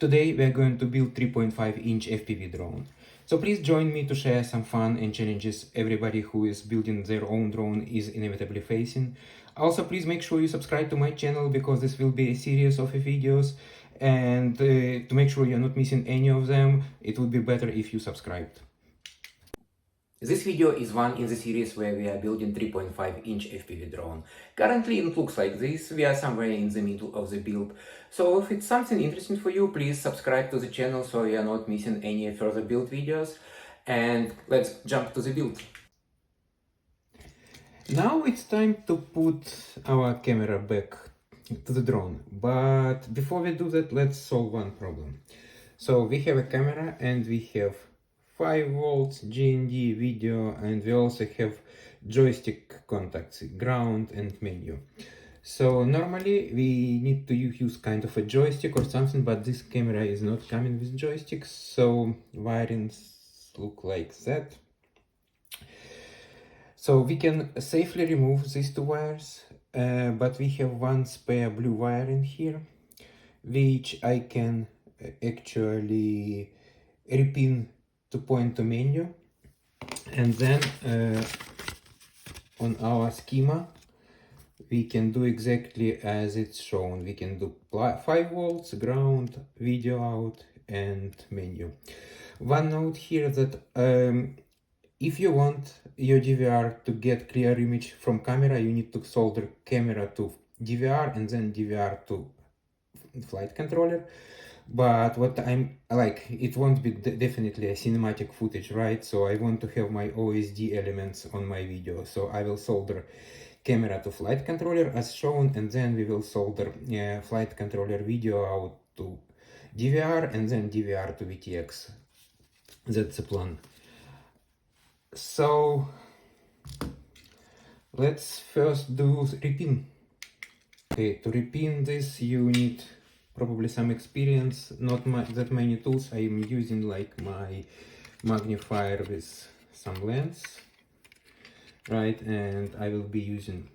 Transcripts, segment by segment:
Today we are going to build 3.5-inch FPV drone. So please join me to share some fun and challenges everybody who is building their own drone is inevitably facing. Also, please make sure you subscribe to my channel because this will be a series of videos, and to make sure you're not missing any of them, it would be better if you subscribed. This video is one in the series where we are building 3.5-inch FPV drone. Currently it looks like this, we are somewhere in the middle of the build. So if it's something interesting for you, please subscribe to the channel so you are not missing any further build videos. And let's jump to the build. Now it's time to put our camera back to the drone. But before we do that, let's solve one problem. So we have a camera and we have 5 volts GND video, and we also have joystick contacts, ground and menu. So normally we need to use kind of a joystick or something, but this camera is not coming with joysticks, so wirings look like that. So we can safely remove these 2 wires, but we have one spare blue wire in here, which I can actually repin to point to menu, and then on our schema we can do exactly as it's shown. We can do 5 volts, ground, video out and menu. One note here that if you want your DVR to get clear image from camera, you need to solder camera to DVR and then DVR to flight controller. But what I'm like, it won't be definitely a cinematic footage, right? So I want to have my OSD elements on my video. So I will solder camera to flight controller as shown, and then we will solder flight controller video out to DVR and then DVR to VTX. That's the plan. So let's first do repin. Okay, to repin this you need probably some experience, not that many tools. I am using like my magnifier with some lens, right? And I will be using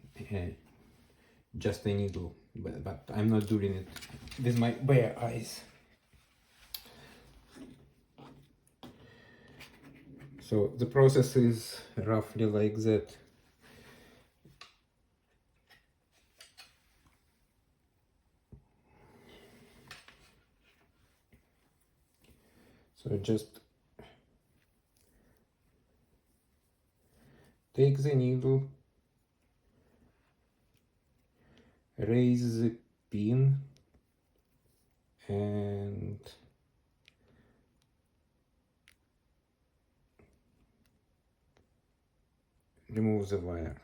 just a needle, but I'm not doing it with my bare eyes. So the process is roughly like that. So just take the needle, raise the pin, and remove the wire.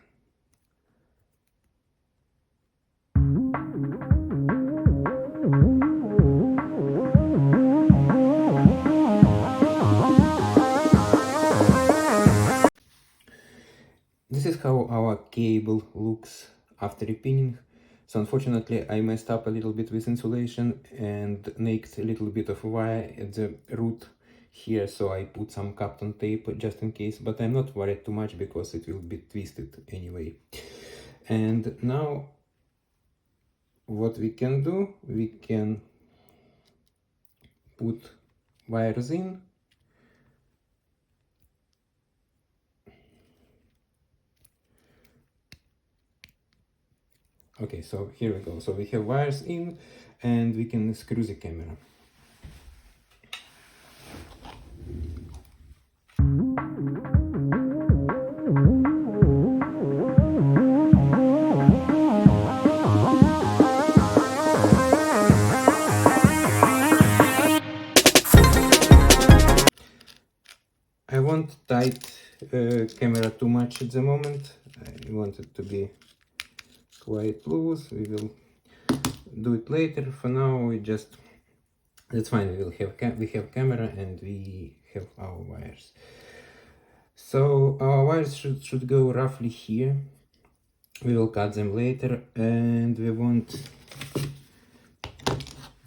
This is how our cable looks after repinning. So unfortunately I messed up a little bit with insulation and nicked a little bit of wire at the root here, so I put some Kapton tape just in case, but I'm not worried too much because it will be twisted anyway. And now what we can do, we can put wires in. Okay, so here we go. So we have wires in and we can screw the camera. I won't tight camera too much at the moment. I want it to be quite loose. We will do it later. For now we just, that's fine. We have camera and we have our wires. So our wires should go roughly here. We will cut them later, and we want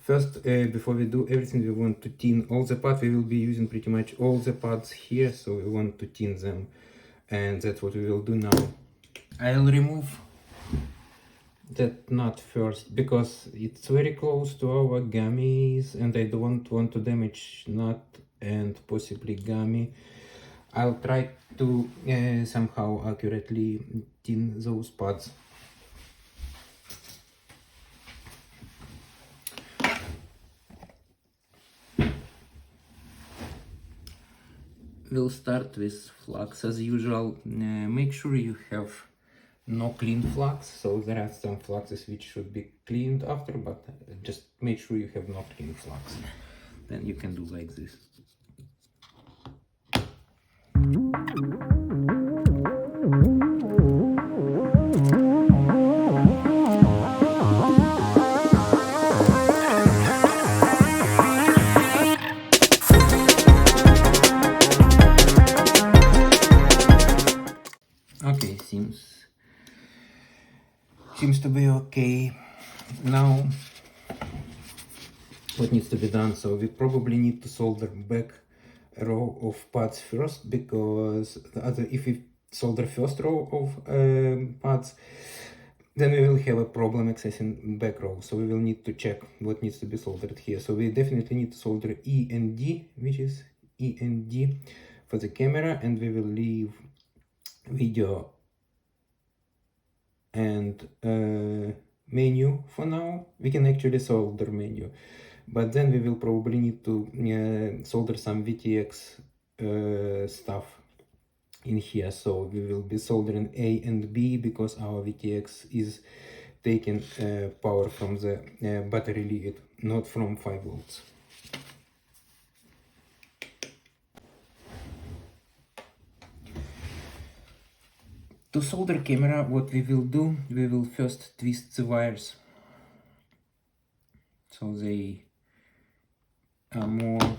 first, before we do everything, we want to tin all the pads. We will be using pretty much all the pads here, so we want to tin them, and that's what we will do now. I'll remove that nut first, because it's very close to our gummies and I don't want to damage nut and possibly gummy. I'll try to somehow accurately tin those parts. We'll start with flux as usual. Make sure you have no clean flux, so there are some fluxes which should be cleaned after, but just make sure you have no clean flux. Then you can do like this. Okay, seems to be okay. Now what needs to be done? So we probably need to solder back row of pads first, because if we solder first row of pads, then we will have a problem accessing back row. So we will need to check what needs to be soldered here. So we definitely need to solder E and D, which is E and D for the camera, and we will leave video and menu for now. We can actually solder menu, but then we will probably need to solder some VTX stuff in here. So we will be soldering A and B, because our VTX is taking power from the battery lead, not from 5 volts. To solder camera, what we will do, we will first twist the wires so they are more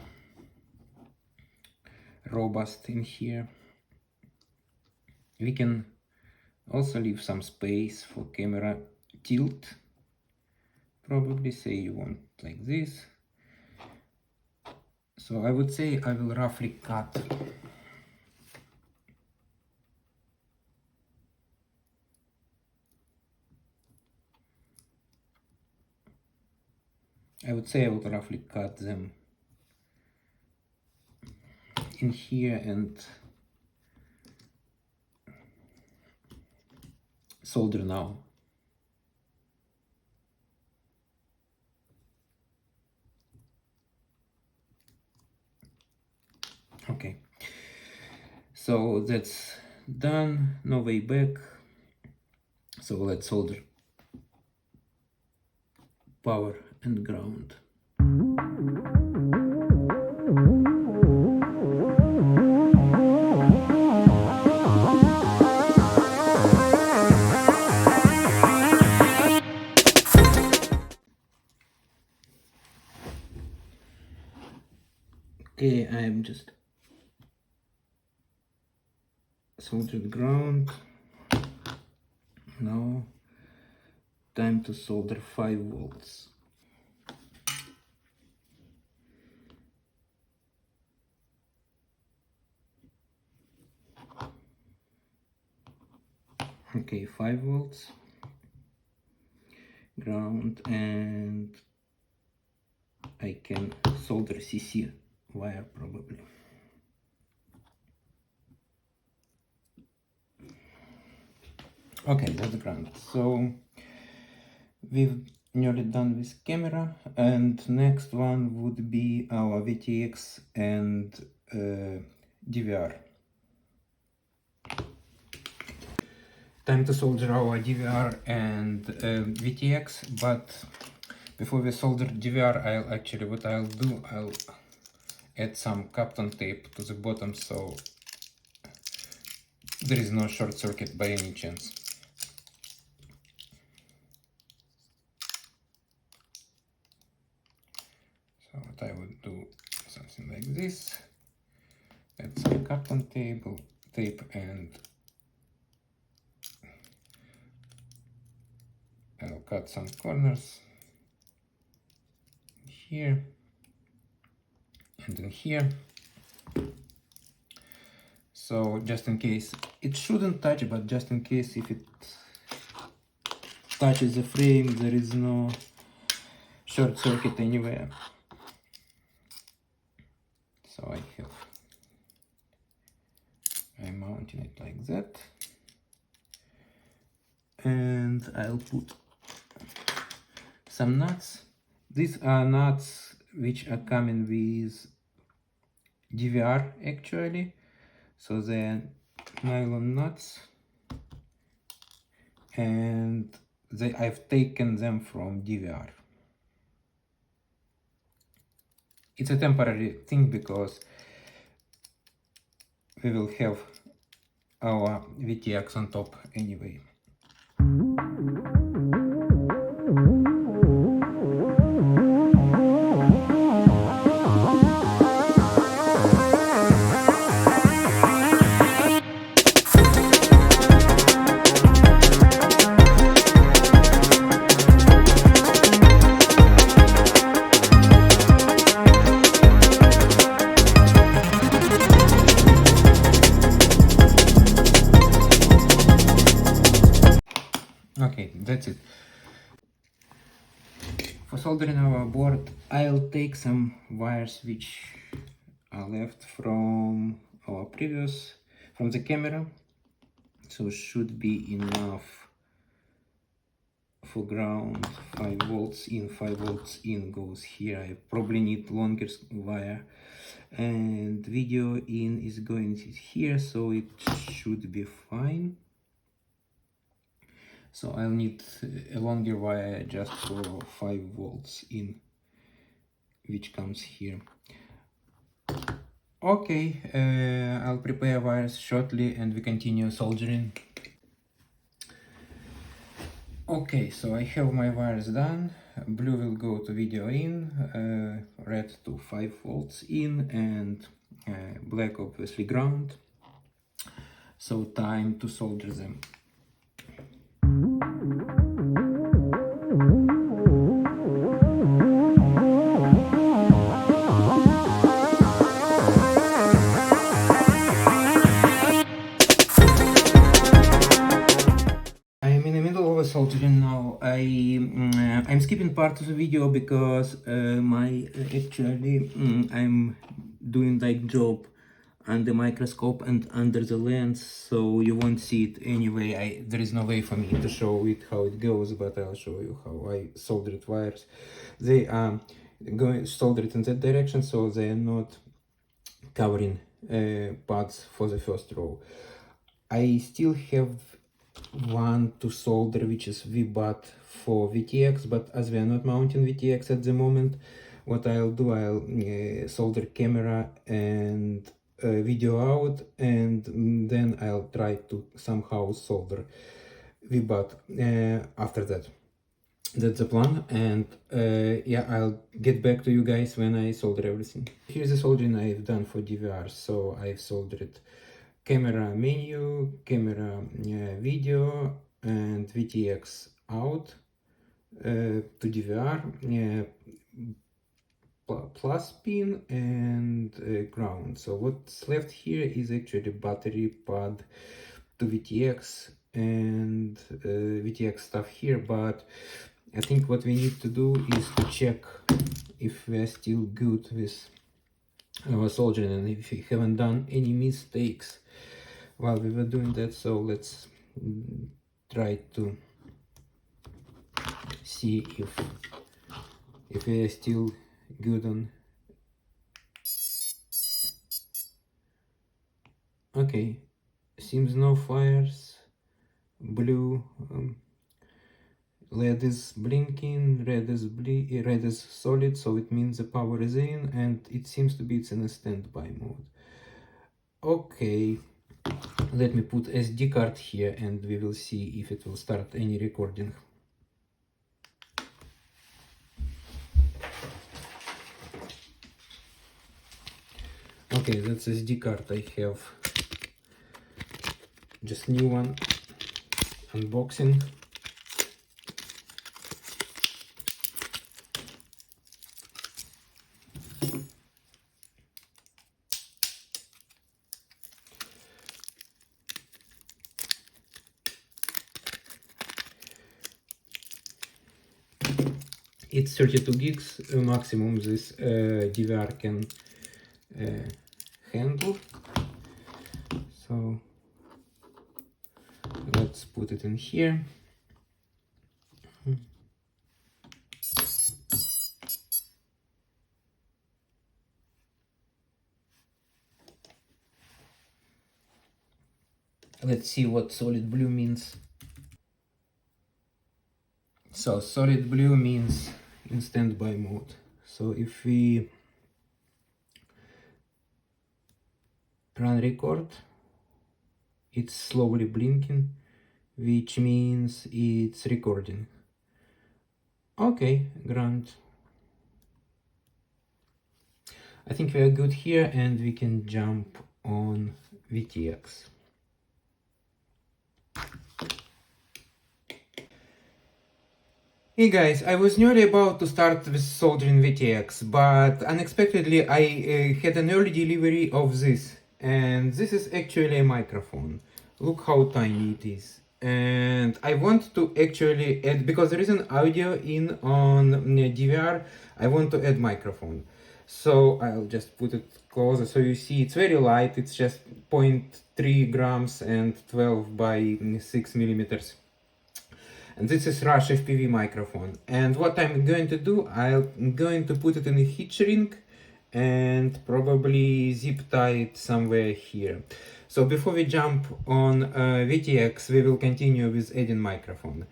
robust in here. We can also leave some space for camera tilt. Probably say you want like this. So I would say I will roughly cut I will roughly cut them in here and solder now. Okay, so that's done, no way back. So let's solder power and ground. Okay, I'm just soldered ground. Now time to solder 5 volts. Okay, 5 volts ground, and I can solder CC wire probably. Okay, that's ground. So we've nearly done with camera, and next one would be our VTX and DVR. Time to solder our DVR and VTX, but before we solder DVR, I'll add some Kapton tape to the bottom, so there is no short circuit by any chance. So what I would do, something like this, add some Kapton tape and I'll cut some corners here and in here. So just in case, it shouldn't touch, but just in case if it touches the frame, there is no short circuit anywhere. So I'm mounting it like that, and I'll put some nuts. These are nuts which are coming with DVR actually, so they're nylon nuts, and I've taken them from DVR. It's a temporary thing because we will have our VTX on top anyway. Okay, that's it. For soldering our board, I'll take some wires which are left from our from the camera, so should be enough for ground. 5 volts in, 5 volts in goes here. I probably need longer wire, and video in is going here, so it should be fine. So I'll need a longer wire just for 5 volts in, which comes here. Okay, I'll prepare wires shortly and we continue soldering. Okay, so I have my wires done. Blue will go to video in, red to 5 volts in, and black obviously ground. So time to solder them. Soldering now. I'm skipping part of the video because I'm doing like job under microscope and under the lens, so you won't see it anyway. There is no way for me to show it how it goes, but I'll show you how I soldered wires. They are going soldered in that direction, so they are not covering parts for the first row. I still have one to solder, which is VBUT for VTX, but as we are not mounting VTX at the moment, what I'll do, I'll solder camera and video out, and then I'll try to somehow solder VBUT after that. That's the plan, and yeah, I'll get back to you guys when I solder everything. Here's the soldering I've done for DVR. So I've soldered camera menu, camera video, and VTX out to DVR, plus pin and ground. So what's left here is actually battery pad to VTX and VTX stuff here, but I think what we need to do is to check if we are still good with our soldering and if we haven't done any mistakes while we were doing that. So let's try to see if we are still good on. Okay, seems no fires. Blue LED is blinking, red is solid, so it means the power is in, and it seems to be it's in a standby mode. Okay, let me put SD card here and we will see if it will start any recording. Okay, that's SD card. I have just new one. Unboxing. It's 32 gigs maximum this DVR can handle. So let's put it in here. Let's see what solid blue means. So solid blue means in standby mode. So if we run record, it's slowly blinking, which means it's recording. Okay, grand. I think we are good here and we can jump on VTX. Hey guys, I was nearly about to start with soldering VTX, but unexpectedly I had an early delivery of this, and this is actually a microphone. Look how tiny it is. And I want to actually add, because there is an audio in on DVR, I want to add microphone. So I'll just put it closer so you see it's very light, it's just 0.3 grams and 12 by 6 millimeters. And this is Rush FPV microphone. And what I'm going to do, I'm going to put it in a heat shrink and probably zip tie it somewhere here. So before we jump on VTX, we will continue with adding microphone.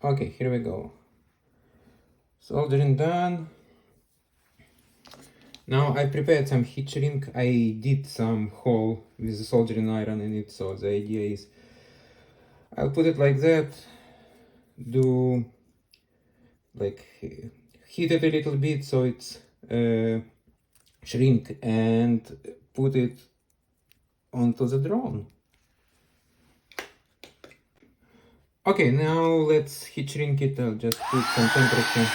Okay, here we go. Soldering done. Now I prepared some heat shrink. I did some hole with the soldering iron in it, so the idea is I'll put it like that, do like heat it a little bit so it's shrink, and put it onto the drone. Okay, now let's heat shrink it. I'll just put some temperature.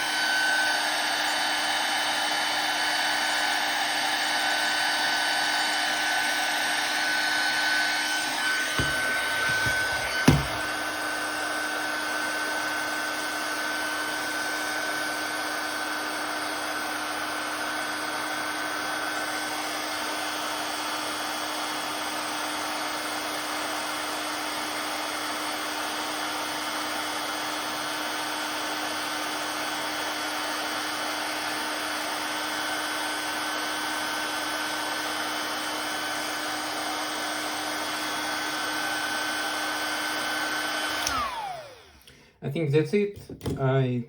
I think that's it. I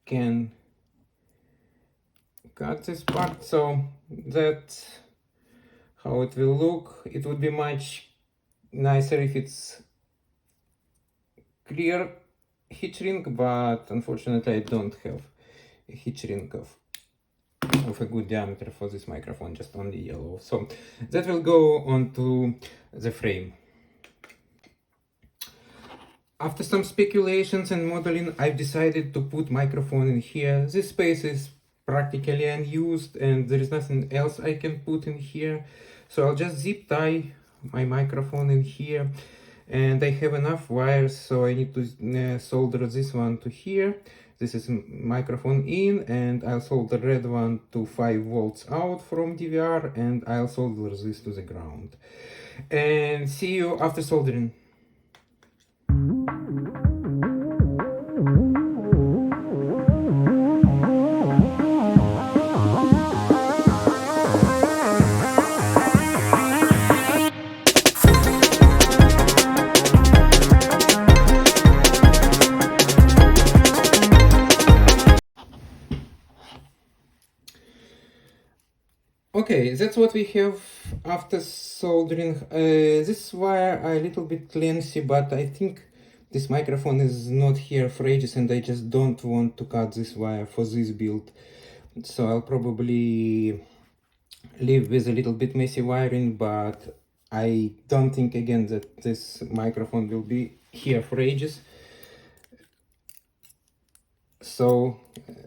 can cut this part, so that's how it will look. It would be much nicer if it's clear heat shrink, but unfortunately I don't have a heat shrink of a good diameter for this microphone, just only yellow. So that will go onto the frame. After some speculations and modeling, I've decided to put microphone in here. This space is practically unused and there is nothing else I can put in here. So I'll just zip tie my microphone in here, and I have enough wires, so I need to solder this one to here. This is microphone in, and I'll solder red one to 5 volts out from DVR, and I'll solder this to the ground. And see you after soldering. Okay, that's what we have after soldering. This wire are a little bit lengthy, but I think this microphone is not here for ages and I just don't want to cut this wire for this build. So I'll probably leave with a little bit messy wiring, but I don't think again that this microphone will be here for ages. So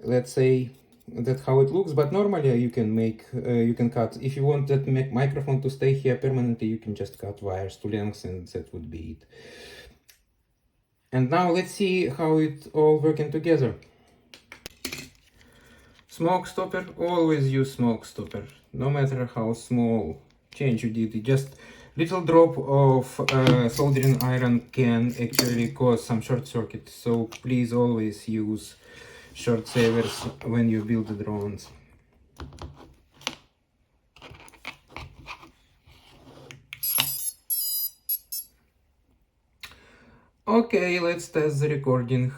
let's say that's how it looks, but normally you can make you can cut, if you want that microphone to stay here permanently, you can just cut wires to length and that would be it. And now let's see how it all working together. Smoke stopper, always use smoke stopper, no matter how small change you did. Just little drop of soldering iron can actually cause some short circuit, so please always use short savers when you build the drones. Okay, let's test the recording.